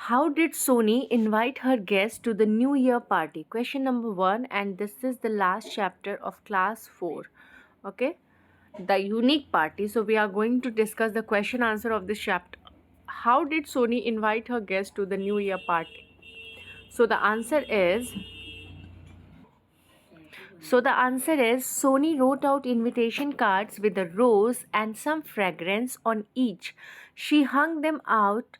How did Sony invite her guests to the New Year party? Question number 1, and this is the last chapter of class 4. Okay, the unique party. So, we are going to discuss the question answer of this chapter. How did Sony invite her guests to the New Year party? So, the answer is Sony wrote out invitation cards with a rose and some fragrance on each. She hung them out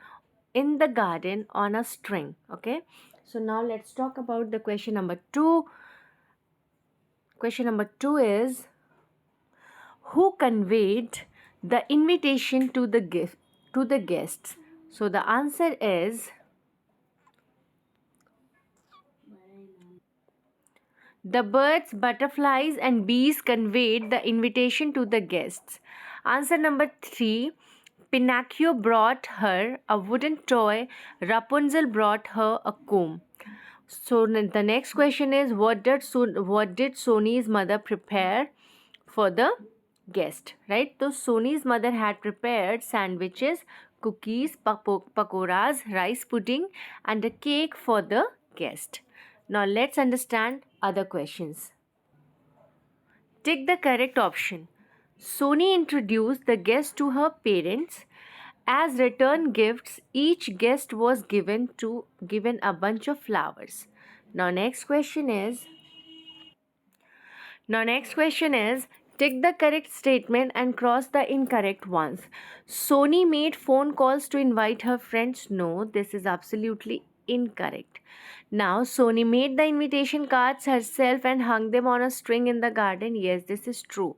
in the garden on a string. Okay, so now let's talk about the question number 2. Question number 2 is, who conveyed the invitation to the guests? So the answer is, the birds, butterflies, and bees conveyed the invitation to the guests. Answer number 3. Pinocchio brought her a wooden toy. Rapunzel brought her a comb. So the next question is, what did Sony's mother prepare for the guest? Right? So Sony's mother had prepared sandwiches, cookies, pakoras, rice pudding, and a cake for the guest. Now let's understand other questions. Take the correct option. Sony introduced the guest to her parents. As return gifts, each guest was given a bunch of flowers. Now next question is take the correct statement and cross the incorrect ones. Sony made phone calls to invite her friends. No, this is absolutely incorrect. Now, Sony made the invitation cards herself and hung them on a string in the garden. Yes, this is true.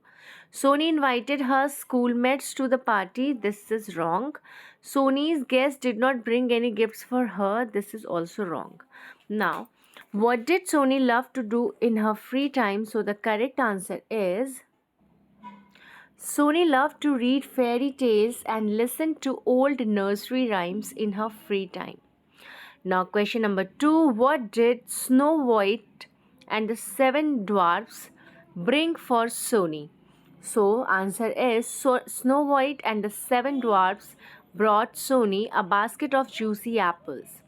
Sony invited her schoolmates to the party. This is wrong. Sony's guests did not bring any gifts for her. This is also wrong. Now, what did Sony love to do in her free time? So the correct answer is, Sony loved to read fairy tales and listen to old nursery rhymes in her free time. Now question number 2, what did Snow White and the 7 dwarfs bring for Sony? So answer is, Snow White and the 7 dwarfs brought Sony a basket of juicy apples.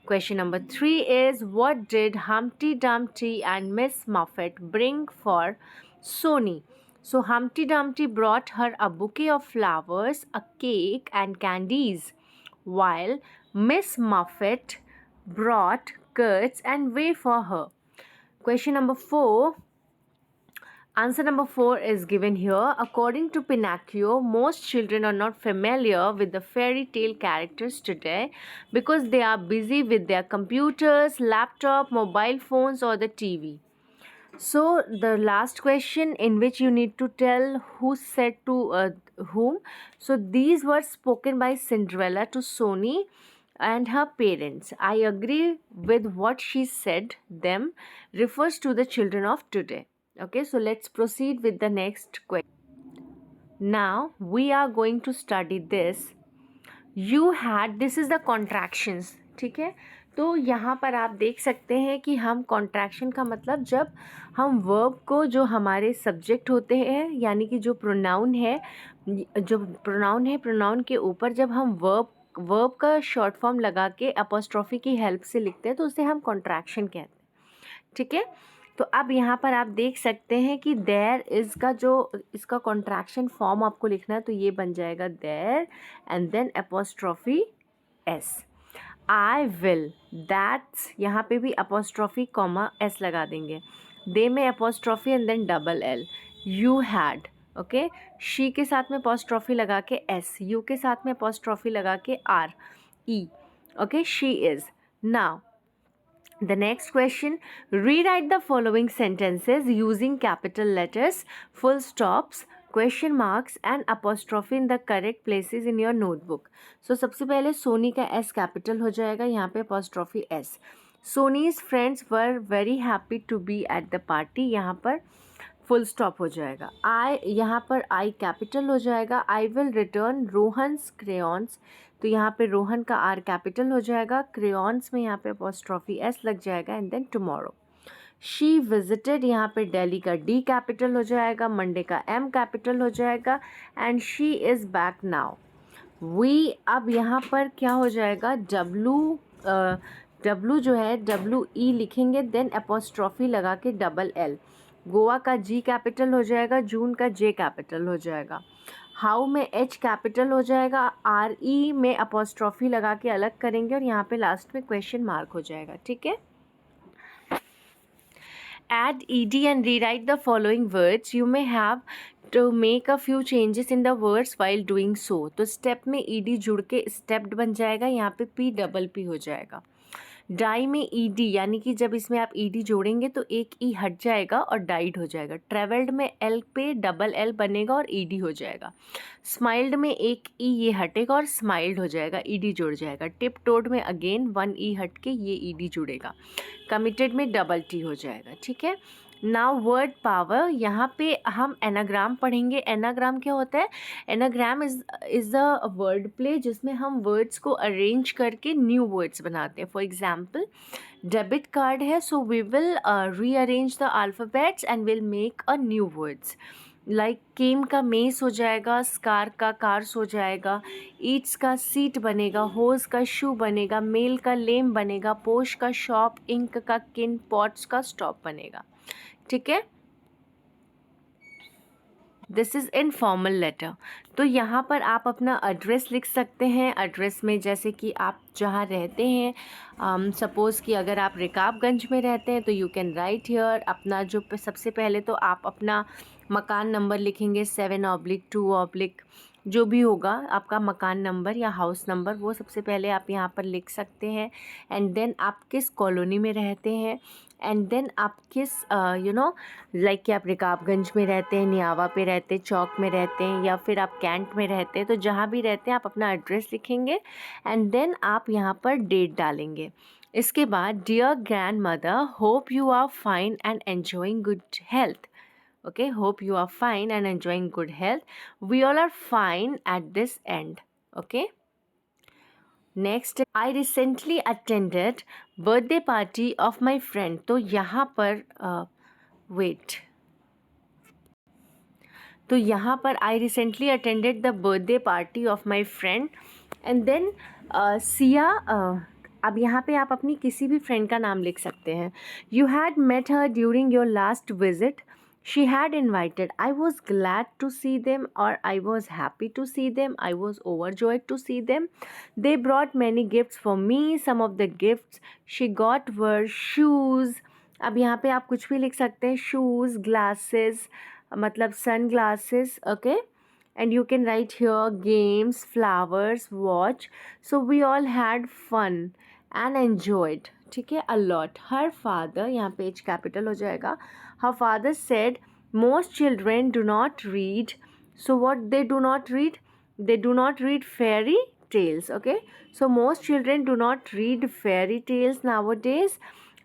Question number 3 is, what did Humpty Dumpty and Miss Muffet bring for Sony? So Humpty Dumpty brought her a bouquet of flowers, a cake, and candies, while Miss Muffet brought curds and whey for her. Question number 4. Answer number 4 is given here. According to Pinocchio, most children are not familiar with the fairy tale characters today because they are busy with their computers, laptop, mobile phones, or the TV. So the last question, in which you need to tell who said to whom. So these were spoken by Cinderella to Sony and her parents. I agree with what she said. Them refers to the children of today. Okay, so let's proceed with the next question. Now we are going to study this. You had, this is the contractions. ठीक है, तो यहाँ पर आप देख सकते हैं कि हम कॉन्ट्रैक्शन का मतलब, जब हम वर्ब को, जो हमारे सब्जेक्ट होते हैं, यानी कि जो प्रोनाउन है प्रोनाउन के ऊपर जब हम वर्ब का शॉर्ट फॉर्म लगा के अपोस्ट्रोफी की हेल्प से लिखते हैं तो उसे हम कॉन्ट्रैक्शन कहते हैं. ठीक है, तो अब यहाँ पर आप देख सकते हैं कि देयर इज़ का जो इसका कॉन्ट्रैक्शन फॉर्म आपको लिखना है तो ये बन जाएगा there and then apostrophe S. I will, that's, यहाँ पे भी अपोस्ट्रोफी कॉमा एस लगा देंगे. दे में apostrophe and then double L. You had, okay, she के साथ में अपोस्ट्रोफी लगा के एस, यू के साथ में अपोस्ट्रोफी लगा के R E. Okay, she is. Now the next question, rewrite the following sentences using capital letters, full stops, question marks and apostrophe in the correct places in your notebook. So सबसे पहले सोनी का S capital हो जाएगा, यहाँ पे apostrophe S. Sony's friends were very happy to be at the party, यहाँ पर full stop हो जाएगा. आई, यहाँ पर आई कैपिटल हो जाएगा. I will return Rohan's crayons, तो यहाँ पे रोहन का आर कैपिटल हो जाएगा. क्रेयॉन्स में यहाँ पे अपोस्ट्रोफी एस लग जाएगा and then tomorrow. She visited, यहाँ पे दिल्ली का डी कैपिटल हो जाएगा, मंडे का एम कैपिटल हो जाएगा and she is back now. We, अब यहाँ पर क्या हो जाएगा, डब्लू जो है WE लिखेंगे, देन अपोस्ट्रॉफी लगा के डबल L। गोवा का G कैपिटल हो जाएगा, जून का J कैपिटल हो जाएगा, हाउ में H कैपिटल हो जाएगा, RE में अपोस्ट्रॉफी लगा के अलग करेंगे और यहाँ पे लास्ट में क्वेश्चन मार्क हो जाएगा। ठीक है, add ed and rewrite the following words. You may have to make a few changes in the words while doing so. तो स्टेप में ed जुड़ के स्टेप्ड बन जाएगा, यहाँ पे P हो जाएगा। डाई में ed, यानी कि जब इसमें आप ed जोड़ेंगे तो एक ई हट जाएगा और डाइड हो जाएगा। ट्रेवल्ड में L पे डबल L बनेगा और ed हो जाएगा। स्माइल्ड में एक ई ये हटेगा और स्माइल्ड हो जाएगा, ed जुड़ जाएगा। टिप टोड में अगेन वन ई हट के ये ed जुड़ेगा। कमिटेड में डबल T हो जाएगा। ठीक है, नाउ वर्ड पावर, यहाँ पे हम एनाग्राम पढ़ेंगे। एनाग्राम क्या होता है? Anagram is a word play जिसमें हम वर्ड्स को अरेंज करके न्यू वर्ड्स बनाते हैं। फॉर एग्जाम्पल, डेबिट कार्ड है, so we will rearrange the alphabets and will make a new words. Like came का मेस हो जाएगा, स्कार का कार्स हो जाएगा, ईट्स का सीट बनेगा, होज का शू बनेगा, मेल का लेम बनेगा, पोश का शॉप, इंक का किन, पॉट्स का स्टॉप बनेगा। ठीक है, दिस इज़ इनफॉर्मल लेटर। तो यहाँ पर आप अपना एड्रेस लिख सकते हैं। एड्रेस में जैसे कि आप जहाँ रहते हैं, सपोज़ कि अगर आप रिकाबगंज में रहते हैं तो यू कैन राइट हियर अपना जो सबसे पहले तो आप अपना मकान नंबर लिखेंगे, 7/2/ जो भी होगा आपका मकान नंबर या हाउस नंबर, वो सबसे पहले आप यहाँ पर लिख सकते हैं। एंड देन आप किस कॉलोनी में रहते हैं, एंड देन आप किस लाइक कि आप रिकाबगंज में रहते हैं, नियावा पे रहते हैं, चौक में रहते हैं, या फिर आप कैंट में रहते हैं, तो जहाँ भी रहते हैं आप अपना एड्रेस लिखेंगे एंड देन आप यहाँ पर डेट डालेंगे। इसके बाद, dear grandmother, hope you are fine and enjoying good health. Okay, hope you are fine and enjoying good health. We all are fine at this end. Okay, next, I recently attended birthday party of my friend. तो यहाँ पर wait, तो यहाँ पर I recently attended the birthday party of my friend and then Siya, अब यहाँ पे आप अपनी किसी भी फ्रेंड का नाम लिख सकते हैं। You had met her during your last visit. She had invited. I was glad to see them, or I was happy to see them. I was overjoyed to see them. They brought many gifts for me. Some of the gifts she got were shoes. अब यहाँ पे आप कुछ भी लिख सकते हैं, shoes, glasses, मतलब sunglasses. Okay, and you can write here games, flowers, watch. So we all had fun and enjoyed. ठीक है, a lot. Her father, यहाँ पे H कैपिटल हो जाएगा, her father said most children do not read. So what they do not read? They do not read fairy tales. Okay, so most children do not read fairy tales nowadays.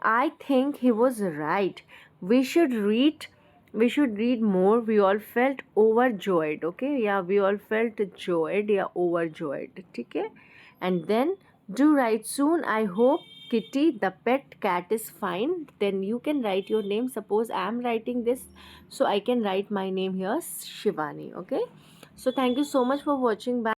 I think he was right. We should read, we should read more. We all felt overjoyed. Okay, yeah, we all felt joyed, yeah, overjoyed. ठीक है, and then do write soon. I hope Kitty the pet cat is fine. Then you can write your name. Suppose I am writing this, so I can write my name here, Shivani. Okay, so thank you so much for watching. Bye.